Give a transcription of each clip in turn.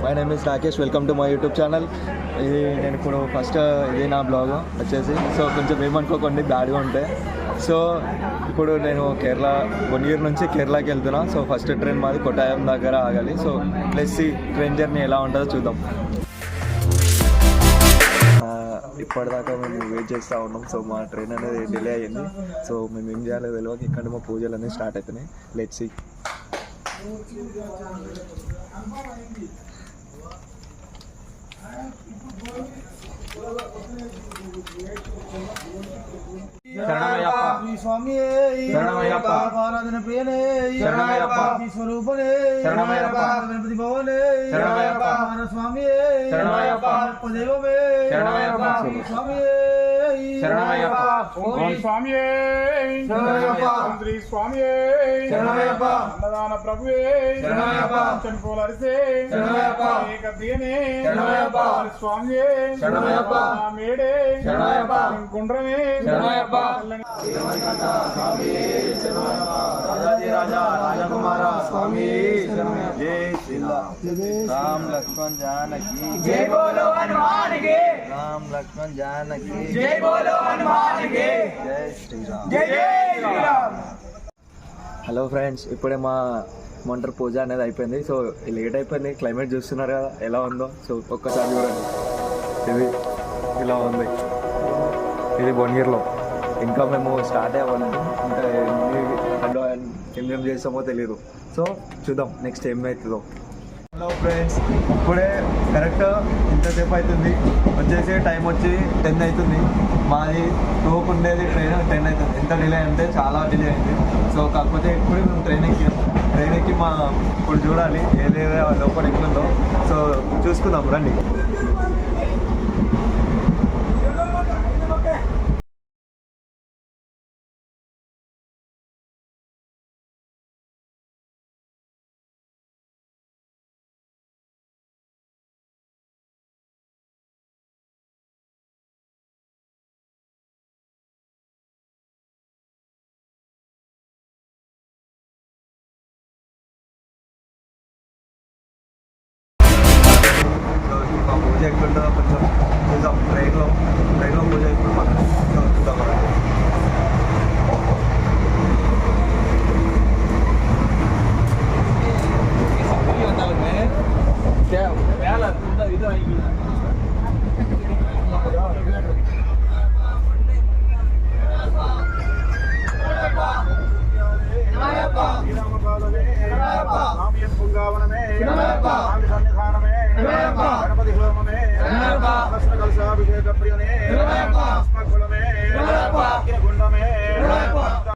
My name is Rakesh, welcome to my YouTube channel. ఇది నేను ఇప్పుడు ఫస్ట్ ఇది నా బ్లాగ్ వచ్చేసి, సో కొంచెం ఏమనుకోకండి బ్యాడ్గా ఉంటే. సో ఇప్పుడు నేను కేరళ బొన్గిర్ నుంచి కేరళకి వెళ్తున్నా. సో ఫస్ట్ ట్రైన్ మాది కొట్టాయం దగ్గర ఆగాలి. సో ప్లస్ ట్రైన్ జర్నీ ఎలా ఉంటుందో చూద్దాం. ఇప్పటిదాకా మేము వెయిట్ చేస్తూ ఉన్నాం. సో మా ట్రైన్ అనేది డిలే అయ్యింది. సో మేము ఏం చేయాలో తెలియక ఇక్కడ మా పూజలు అనేవి స్టార్ట్ అవుతున్నాయి. Let's see. స్వామి ఆరాధన ప్రియనే స్వరూపనే గణపతి భవనే స్వామి దేవమే స్వామి స్వామి స్వామి అన్నదాన ప్రభువే చనిపోలరిసే ప్రియనే స్వామి మేడే గుండ్రమే స్వామి జై రామ్ లక్ష్మణ్ జానకి జై బోలో హనుమాన్ కి రామ్ లక్ష్మణ్ జానకి జై బోలో హనుమాన్ కి జై శ్రీరామ్ జై జై శ్రీరామ్. హలో ఫ్రెండ్స్, ఇప్పుడే మా మంటర్ పూజ అనేది అయిపోయింది. సో లేట్ అయిపోయింది. క్లైమేట్ చూస్తున్నారు కదా ఎలా ఉందో. సో ఒక్కసారి చూడండి, ఇది ఇలా ఉంది. ఇది బొన్గిర్లో. ఇంకా మేము స్టార్ట్ అవ్వాలి. ఇంకా ఏమేమి చేస్తామో తెలియదు. సో చూద్దాం నెక్స్ట్ ఏమవుతుందో. హలో ఫ్రెండ్స్, ఇప్పుడే కరెక్ట్ ఇంతసేపు అవుతుంది. వచ్చేసి టైం వచ్చి 10 అవుతుంది. మాది 2కు ఉండేది ట్రైన్ 10 అవుతుంది. ఎంత డిలే అంటే చాలా డిలే అయింది. సో కాకపోతే ఇప్పుడే మేము ట్రైన్ ఎక్కి మా ఇప్పుడు చూడాలి ఏదేదో లోపల ఎక్కిందో. సో చూసుకుందాం రండి. పూజ ఎక్కుంటుందో కొంచెం చూద్దాం. ట్రైన్లో పూజ ఎక్కువ మనం చూద్దాం.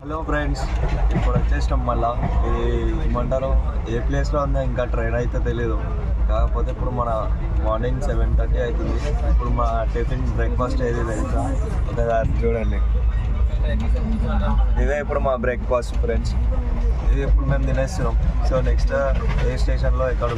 హలో ఫ్రెండ్స్, ఇప్పుడు వచ్చేసినాం. మళ్ళీ ఇది ఏమంటారు ఏ ప్లేస్లో ఉందో ఇంకా ట్రైన్ అయితే తెలీదు. కాకపోతే ఇప్పుడు మన మార్నింగ్ 7:30 అవుతుంది. ఇప్పుడు మా టిఫిన్ బ్రేక్ఫాస్ట్ ఏది తెలుసా? ఒకసారి చూడండి. ఇదే ఇప్పుడు మా బ్రేక్ఫాస్ట్ ఫ్రెండ్స్. ఇది ఇప్పుడు మేము తినేస్తున్నాం. సో నెక్స్ట్ ఏ స్టేషన్లో ఎక్కడ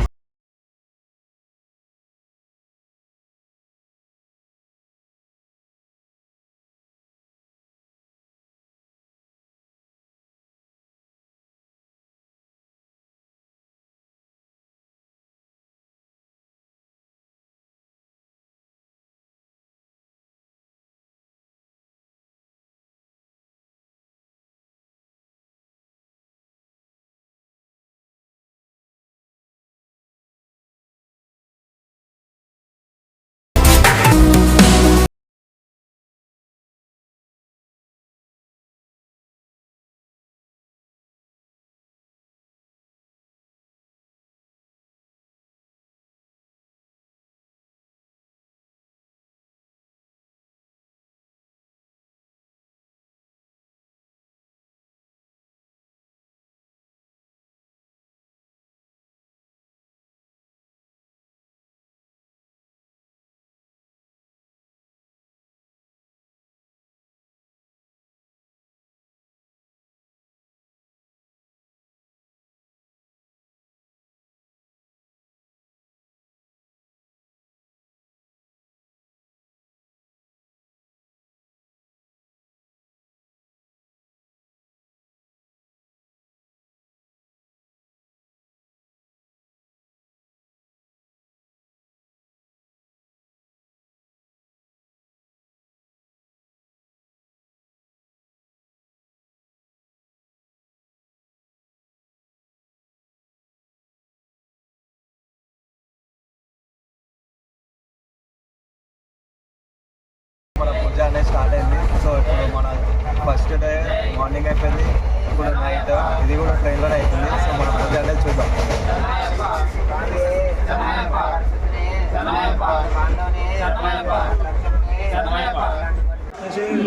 మార్నింగ్ అయిపోయింది, ఇప్పుడు నైట్. ఇది కూడా ట్రైన్లోనే అయిపోయింది. సో మనం పూజ అనేది చూద్దాం.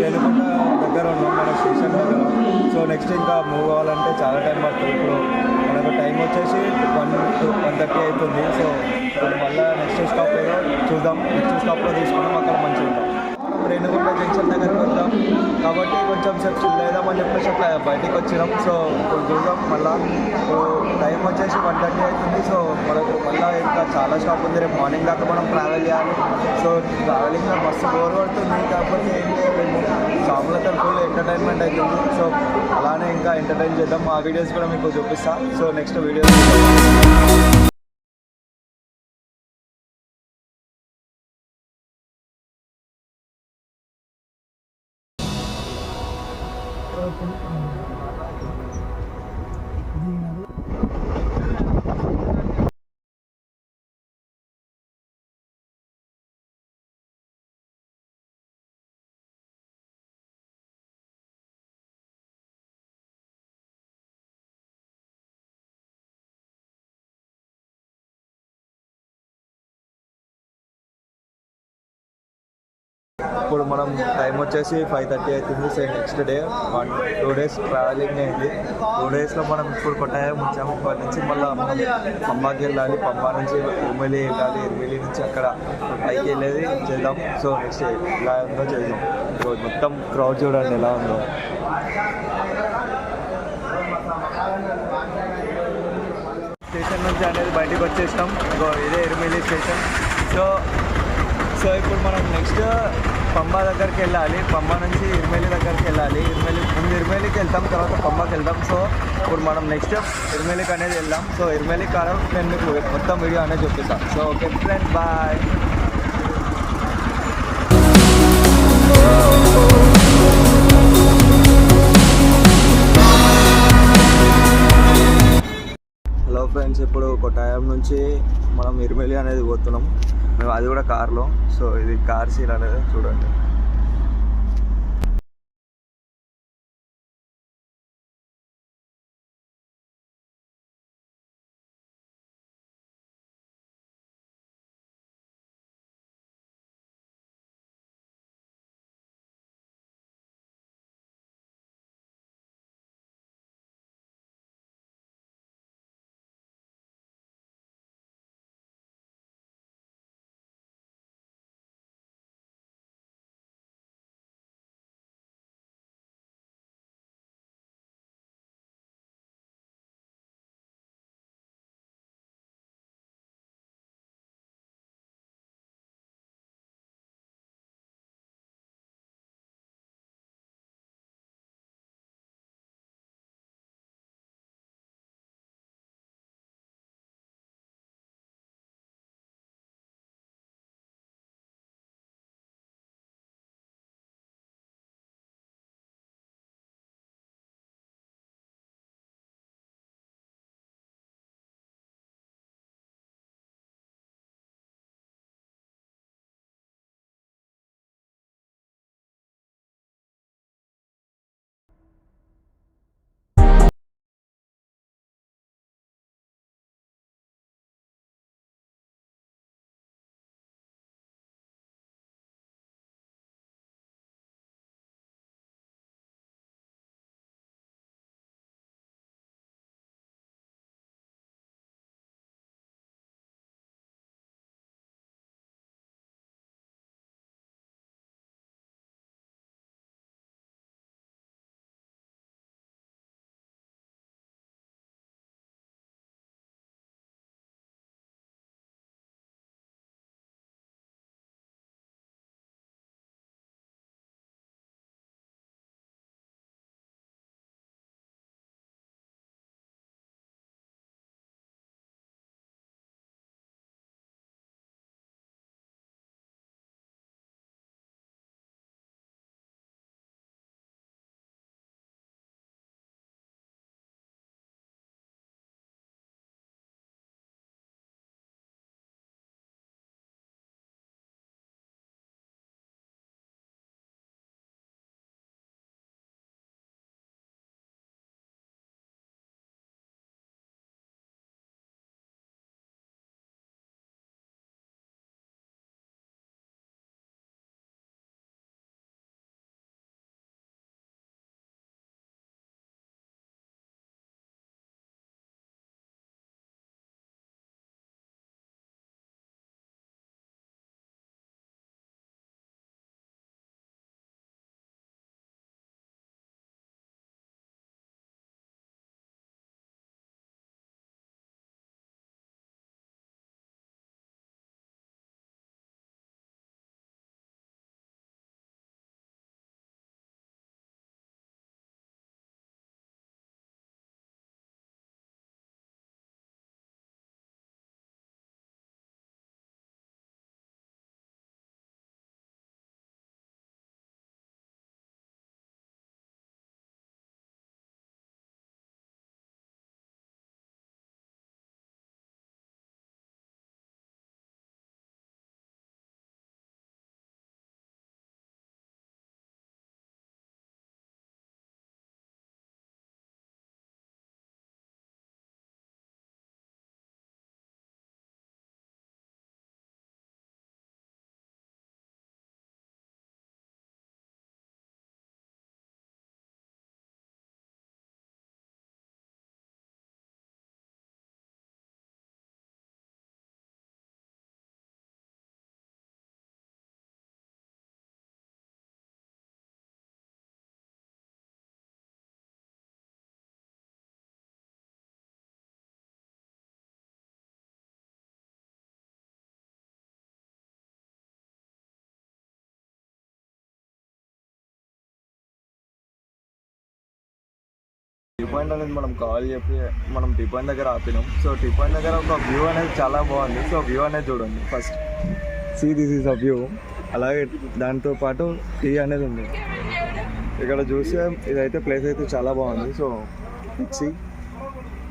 రేణుగుంట దగ్గర ఉన్నాం, మన స్టేషన్ దగ్గర. సో నెక్స్ట్ ఇంకా మూవ్ అవ్వాలంటే చాలా టైం పడుతుంది. ఇప్పుడు మనకు టైం వచ్చేసి 1:30 అవుతుంది. సో ఇప్పుడు మళ్ళీ నెక్స్ట్ స్టాప్ ఏదో చూద్దాం. నెక్స్ట్ స్టాప్లో తీసుకున్నాం, అక్కడ మంచిగా ఉంటాం. మనం రేణుగుంట జంక్షన్ దగ్గరికి వెళ్తాం కాబట్టి కొంచెం సేపు చిల్ అవుదామని చెప్పేసి అట్లా బయటికి వచ్చినాం. సో ఇప్పుడు చూద్దాం మళ్ళీ. ఇప్పుడు టైం వచ్చేసి 1:30 అవుతుంది. సో మనకు మళ్ళీ ఇంకా చాలా స్టాప్ ఉంది. రేపు మార్నింగ్ దాకా మనం ట్రావెల్ చేయాలి. సో ట్రావెలింగ్లో మస్తు బోర్ పడుతుంది. కాకపోతే ఏం చేయలేము, షాపులతో ఫుల్ ఎంటర్టైన్మెంట్ అవుతుంది. సో అలానే ఇంకా ఎంటర్టైన్ చేద్దాం. ఆ వీడియోస్ కూడా మీకు చూపిస్తా. సో నెక్స్ట్ వీడియో ఇప్పుడు మనం టైం వచ్చేసి 5:30 అవుతుంది. So next day 2 days travelling అయింది. 2 daysలో మనం ఇప్పుడు కొట్టాయం వచ్చాము. ఇప్పటి నుంచి మళ్ళీ మనం పంబాకి వెళ్ళాలి. పంబా నుంచి ఇర్మిలి వెళ్ళాలి. ఇర్మిలి నుంచి అక్కడ పైకి వెళ్ళేది చేద్దాం. సో నెక్స్ట్ ఎలా ఉందో చేద్దాం. ఈరోజు మొత్తం క్రౌడ్ చూడండి ఎలా ఉందో. స్టేషన్ నుంచి అనేది బయటకు వచ్చేసినాం. ఇదే ఇర్మిలి స్టేషన్. సో ఇప్పుడు మనం నెక్స్ట్ పంబా దగ్గరికి వెళ్ళాలి. పంబా నుంచి ఇర్మిలి దగ్గరికి వెళ్ళాలి. ముందు ఇర్మిలికి వెళ్తాం, తర్వాత పంబాకి వెళ్తాం. సో ఇప్పుడు మనం నెక్స్ట్ ఇర్మిలికి అనేది వెళ్దాం. సో ఇర్మిలి కారం నేను మీకు మొత్తం వీడియో అనేది చూపిస్తాను. So okay friends, bye. Hello friends, ఇప్పుడు కొట్టాయం నుంచి మనం ఇర్మిలి అనేది పోతున్నాం. మేము అది కూడా కార్లో. సో ఇది కార్ సీన్ అనేది చూడండి. టీ పాయింట్ అనేది మనం కాల్ చెప్పి మనం టీ పాయింట్ దగ్గర ఆపినాం. సో టీ పాయింట్ దగ్గర ఒక వ్యూ అనేది చాలా బాగుంది. సో వ్యూ అనేది చూడండి first. See this is a view. అలాగే దాంతో పాటు టీ అనేది ఉంది ఇక్కడ చూస్తే. ఇదైతే ప్లేస్ అయితే చాలా బాగుంది. So it's